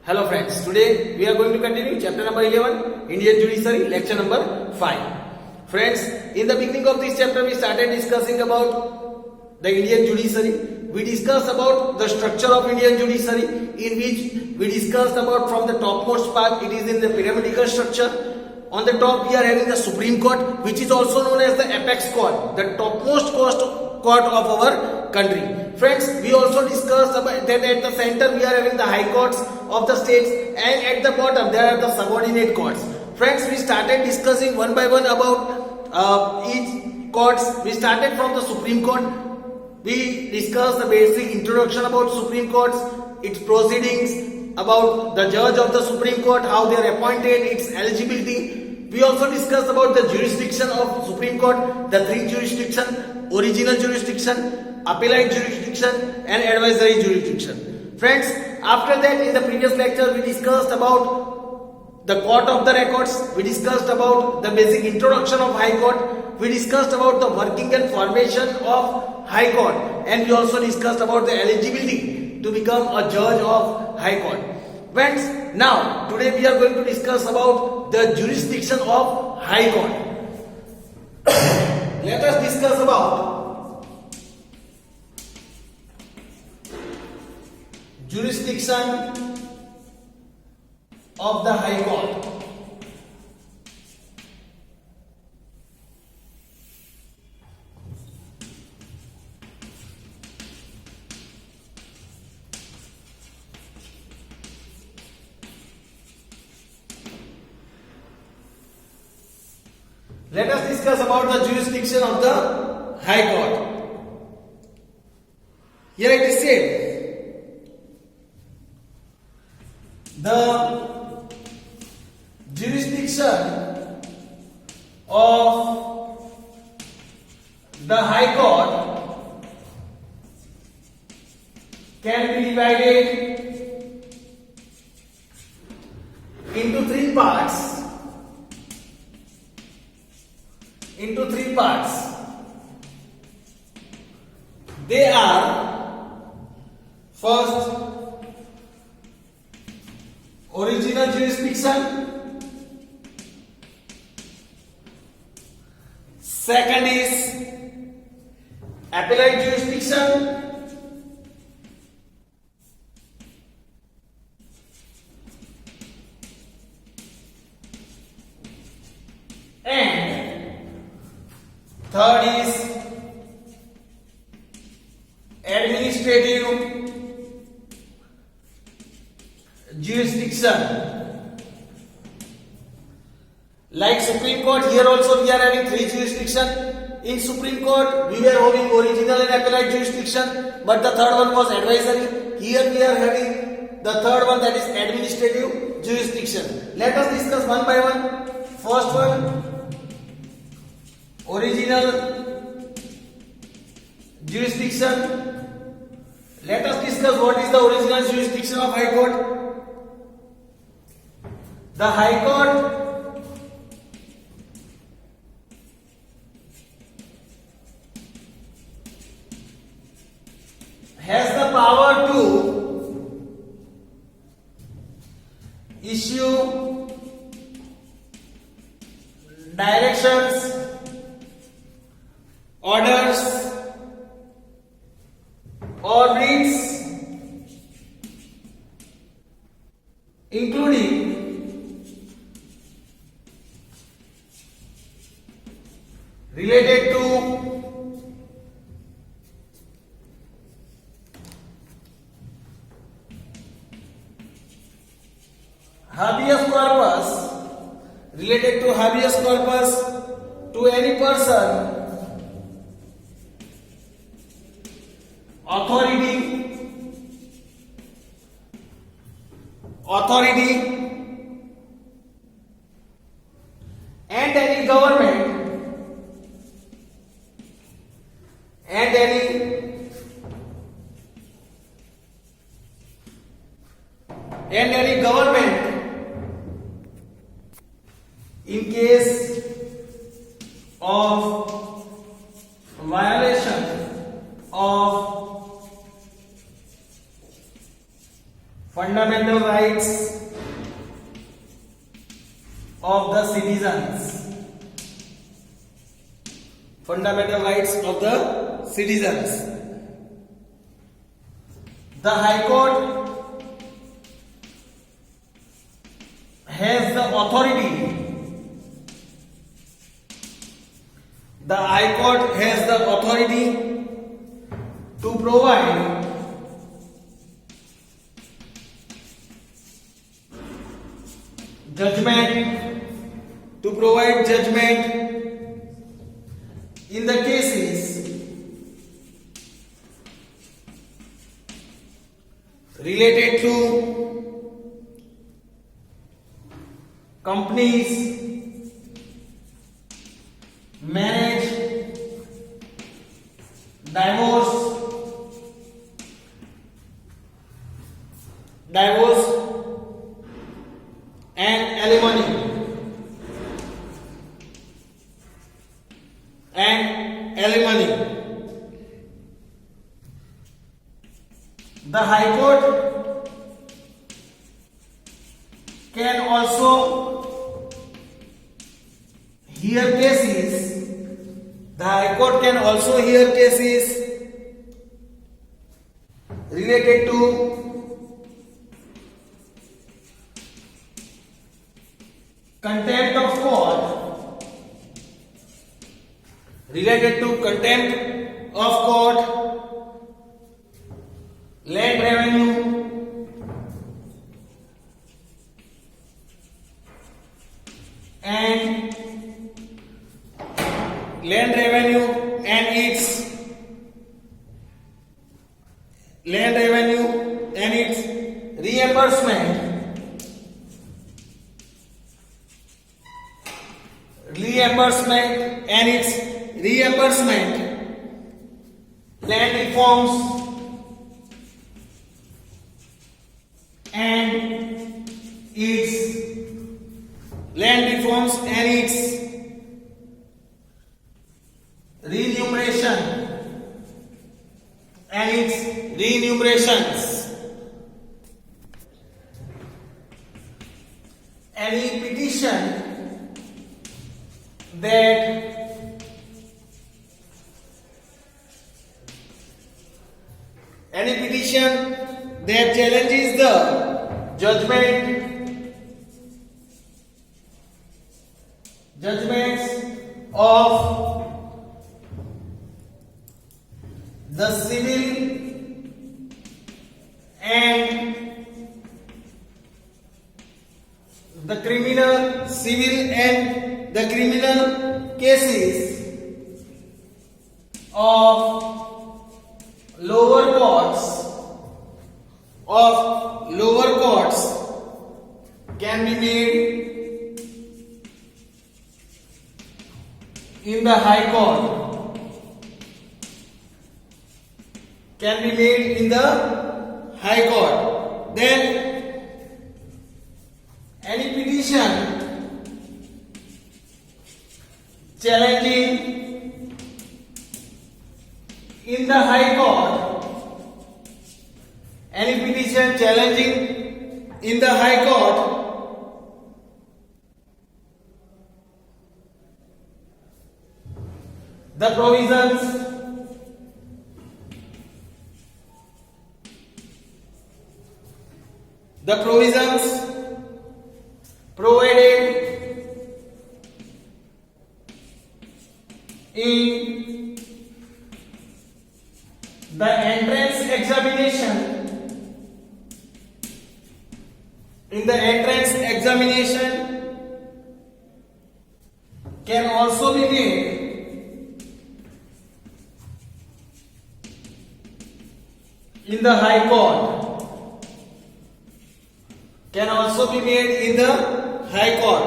Hello friends, today we are going to continue chapter number 11, Indian Judiciary, lecture number 5. Friends, in the beginning of this chapter we started discussing about the Indian Judiciary. We discussed about the structure of Indian Judiciary, in which we discussed about from the topmost part, it is in the pyramidal structure. On the top we are having the Supreme Court, which is also known as the apex court, the topmost court of our country. Friends, we also discussed about that at the center we are having the high courts of the states, and at the bottom there are the subordinate courts. Friends, we started discussing one by one about each courts. We started from the Supreme Court. We discussed the basic introduction about Supreme Courts, its proceedings, about the judge of the Supreme Court, how they are appointed, its eligibility. We also discussed about the jurisdiction of Supreme Court, the three jurisdiction: original jurisdiction, appellate jurisdiction, and advisory jurisdiction. Friends, after that in the previous lecture we discussed about the court of the records, we discussed about the basic introduction of High Court, we discussed about the working and formation of High Court, and we also discussed about the eligibility to become a judge of High Court. Friends, now today we are going to discuss about the jurisdiction of High Court. Let us discuss about jurisdiction of the High Court. Let us discuss about the jurisdiction of the High Court. Here it is said, the jurisdiction of the High Court can be divided into three parts. They are: first, original jurisdiction; second is appellate jurisdiction; and third is administrative jurisdiction. Like Supreme Court, here also we are having three jurisdiction. In Supreme Court, we were having original and appellate jurisdiction, but the third one was advisory. Here we are having the third one, that is administrative jurisdiction. Let us discuss one by one. First one, original jurisdiction. Let us discuss what is the original jurisdiction of High Court. The High Court has the power to issue directions, orders, or writs, including related to habeas corpus, to any person, authority, and any government, in case of violation of fundamental fundamental rights of the citizens. Fundamental rights of the citizens. The High Court has the authority. The High Court has the authority to provide judgment in the cases related to companies, marriage, divorce and alimony. The High Court can also hear cases. The High Court can also hear cases related to contempt of court, land revenue, and its reimbursement, land reforms and its remunerations. Any petition that challenges the judgments of the civil and the criminal cases of lower courts can be made in the High Court. Then any petition challenging in the High Court, the provisions provided in the entrance examination can also be made in the High Court.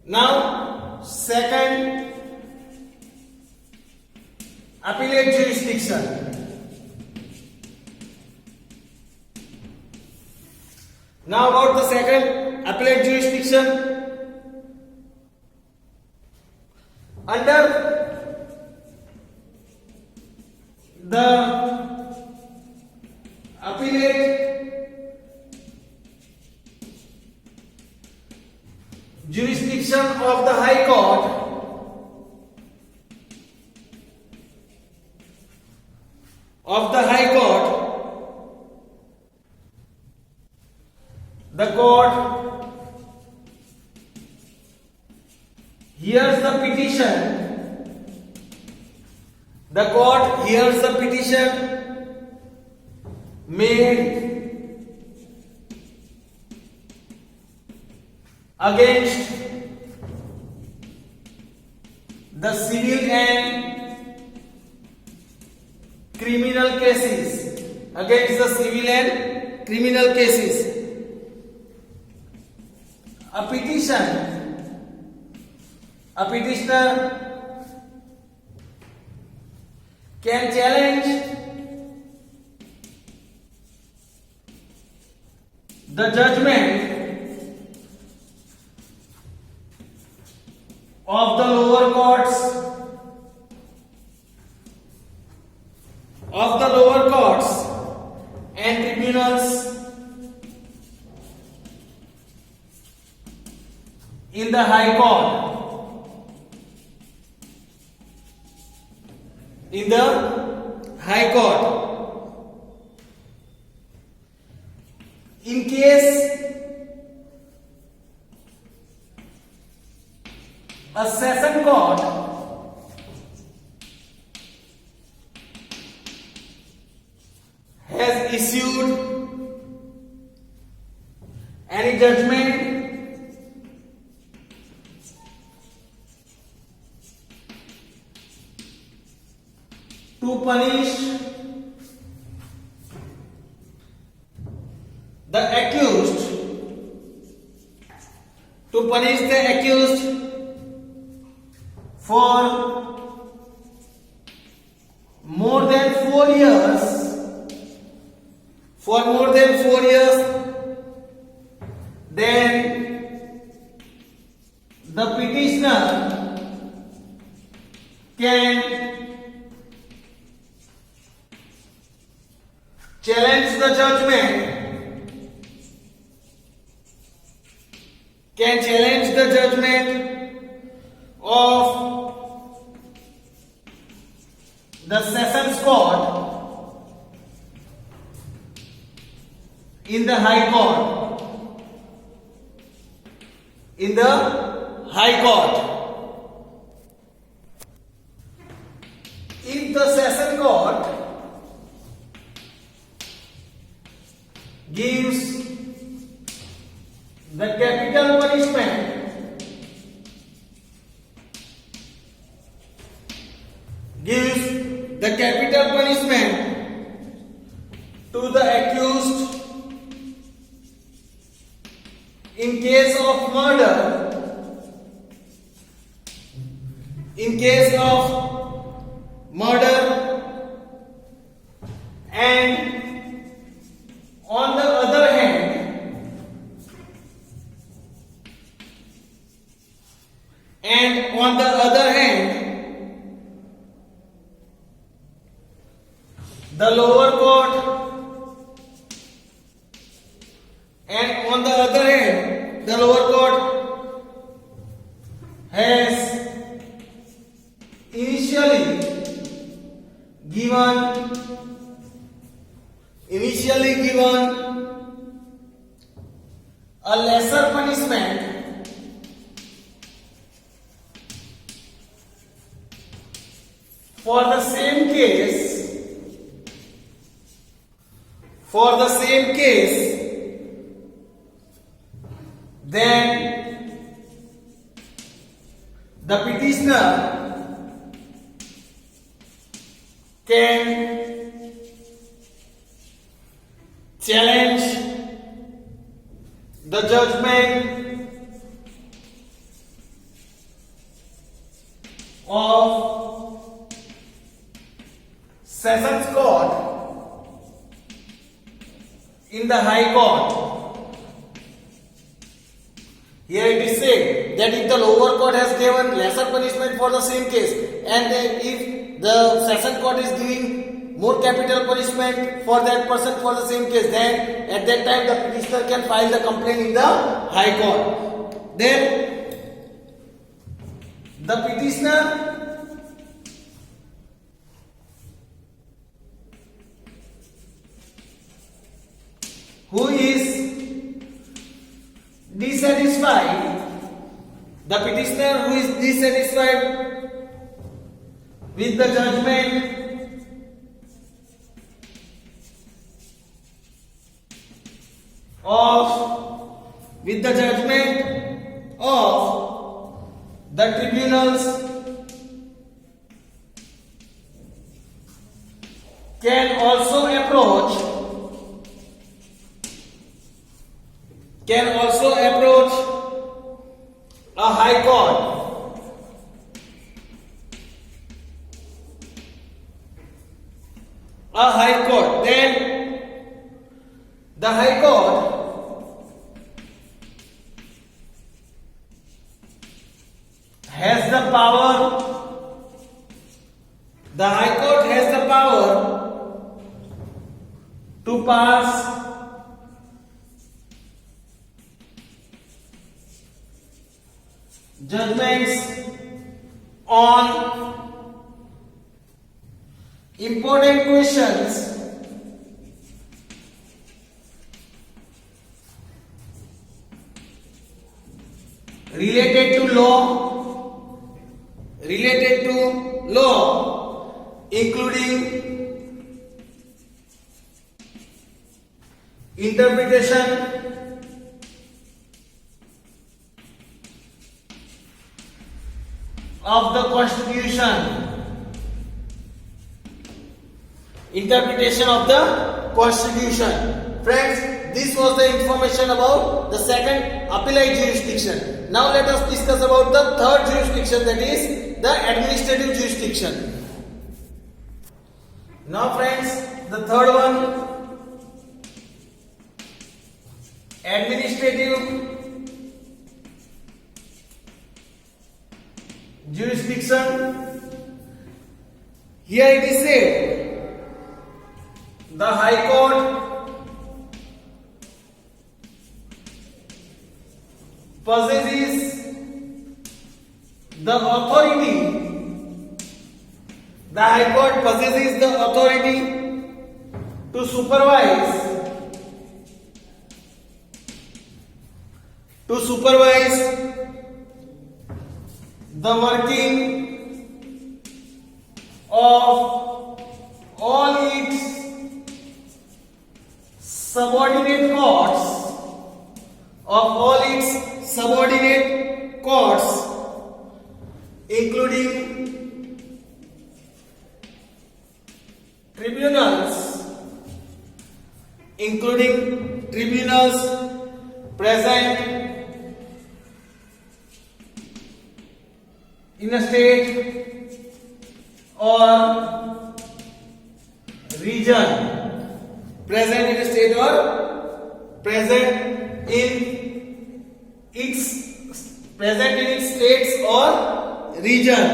Now, second, appellate jurisdiction. Now about the second appellate jurisdiction. Under the appellate jurisdiction of the High Court the court hears the petition made against the civil and criminal cases, a petitioner can challenge the judgment of the lower courts and tribunals in the High Court. In case a session court has issued any judgment to punish the accused for more than 4 years, then the petitioner can challenge the judgment of the sessions court in the High Court. If the session court gives the capital punishment to the accused in case of murder, and on the other hand the lower court has initially given a lesser punishment for the same case, then the petitioner can challenge the judgment of Sessions Court in the High Court. Here it is said that if the lower court has given lesser punishment for the same case, and if the session court is giving more capital punishment for that person for the same case, then at that time the petitioner can file the complaint in the High Court. then the petitioner who is dissatisfied, with the judgment of the tribunals can also approach a high court. Then the high court has the power to pass judgments on important questions related to law, including interpretation of the Constitution. Friends, this was the information about the second appellate jurisdiction. Now let us discuss about the third jurisdiction, that is the administrative jurisdiction. Now friends, the third one, administrative jurisdiction. Here it is said, the High Court possesses the authority to supervise the working of all its subordinate courts, including tribunals present in a state or region, present in its states or region.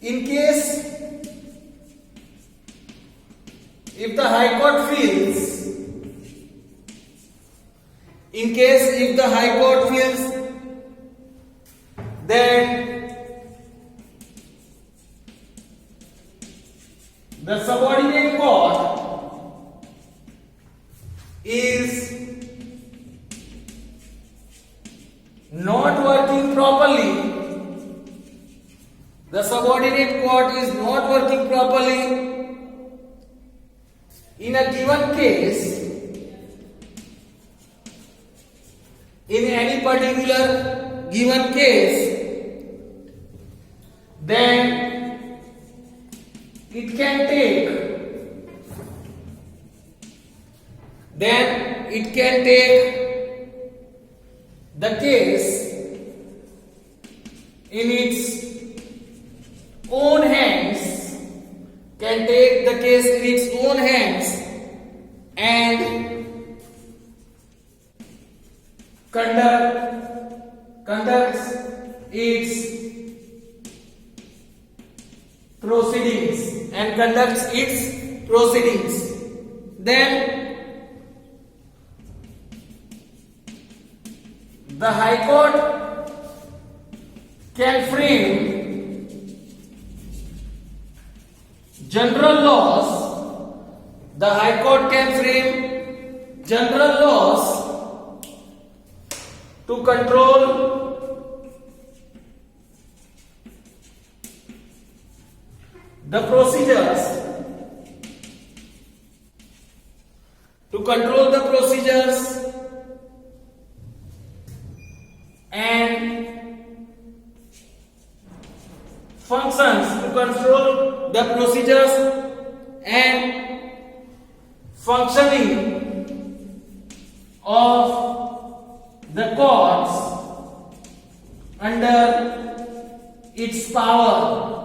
In case if the High Court feels that the subordinate court is not working properly, in a given case, in any particular given case, then it can take the case in its own hands, and conducts its proceedings. Then The High Court can frame general laws. The High Court can frame general laws to control the procedures and functions and functioning of the courts under its power.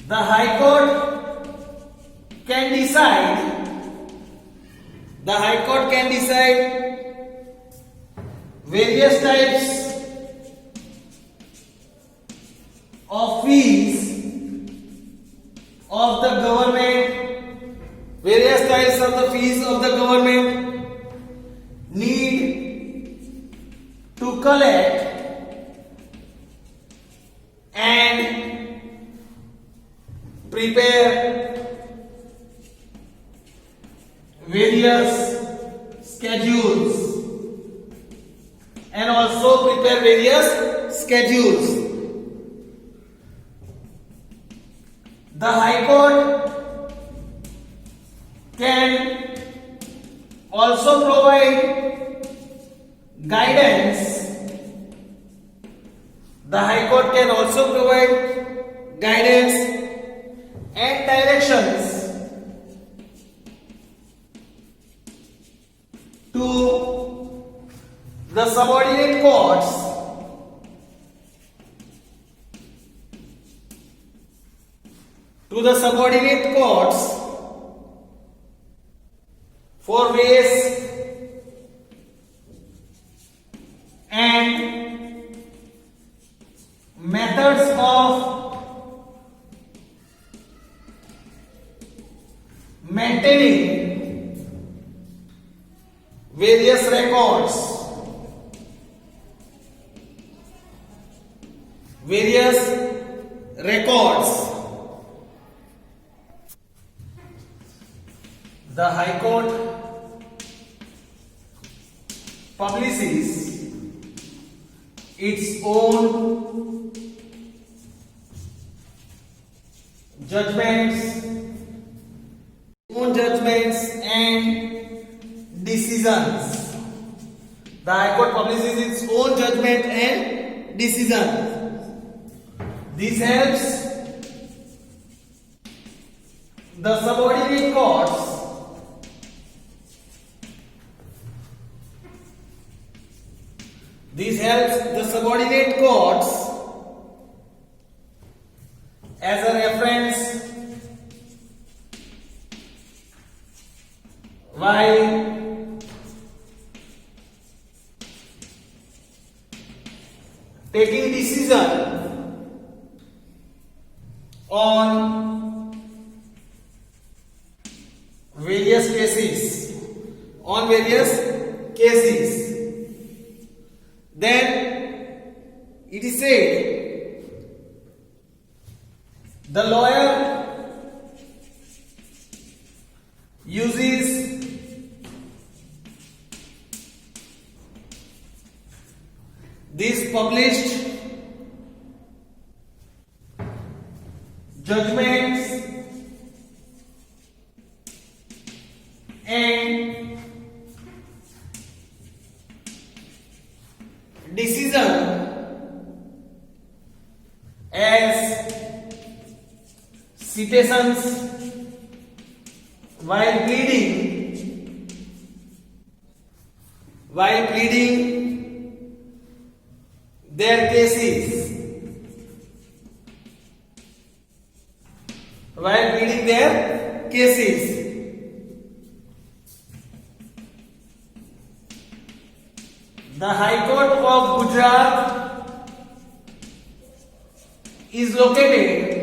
The High Court can decide various types of fees of the government, need to collect and prepare various schedules The High Court can also provide guidance. And directions to the subordinate courts for ways and methods of maintaining various records. The High Court publishes its own judgments and decisions. The High Court publishes its own judgment and decisions. This helps the subordinate courts as a reference while taking decision on various cases. Then it is said the lawyer uses these published judgments and decision as citations while pleading their cases. The High Court of Gujarat is located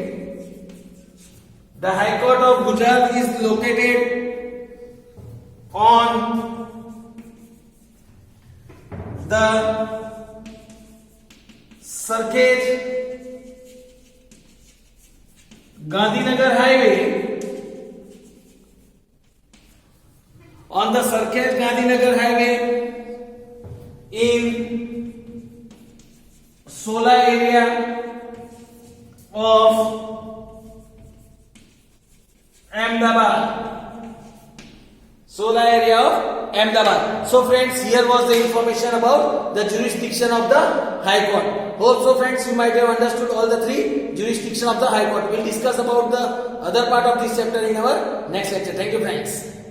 The High Court of Gujarat is located on the Circuit Gandhinagar Highway. On the Circuit Gandhinagar Highway in Sola area of Ahmedabad. Sola area of Ahmedabad. So friends, here was the information about the jurisdiction of the High Court. Hope so friends, you might have understood all the three jurisdiction of the High Court. We will discuss about the other part of this chapter in our next lecture. Thank you friends.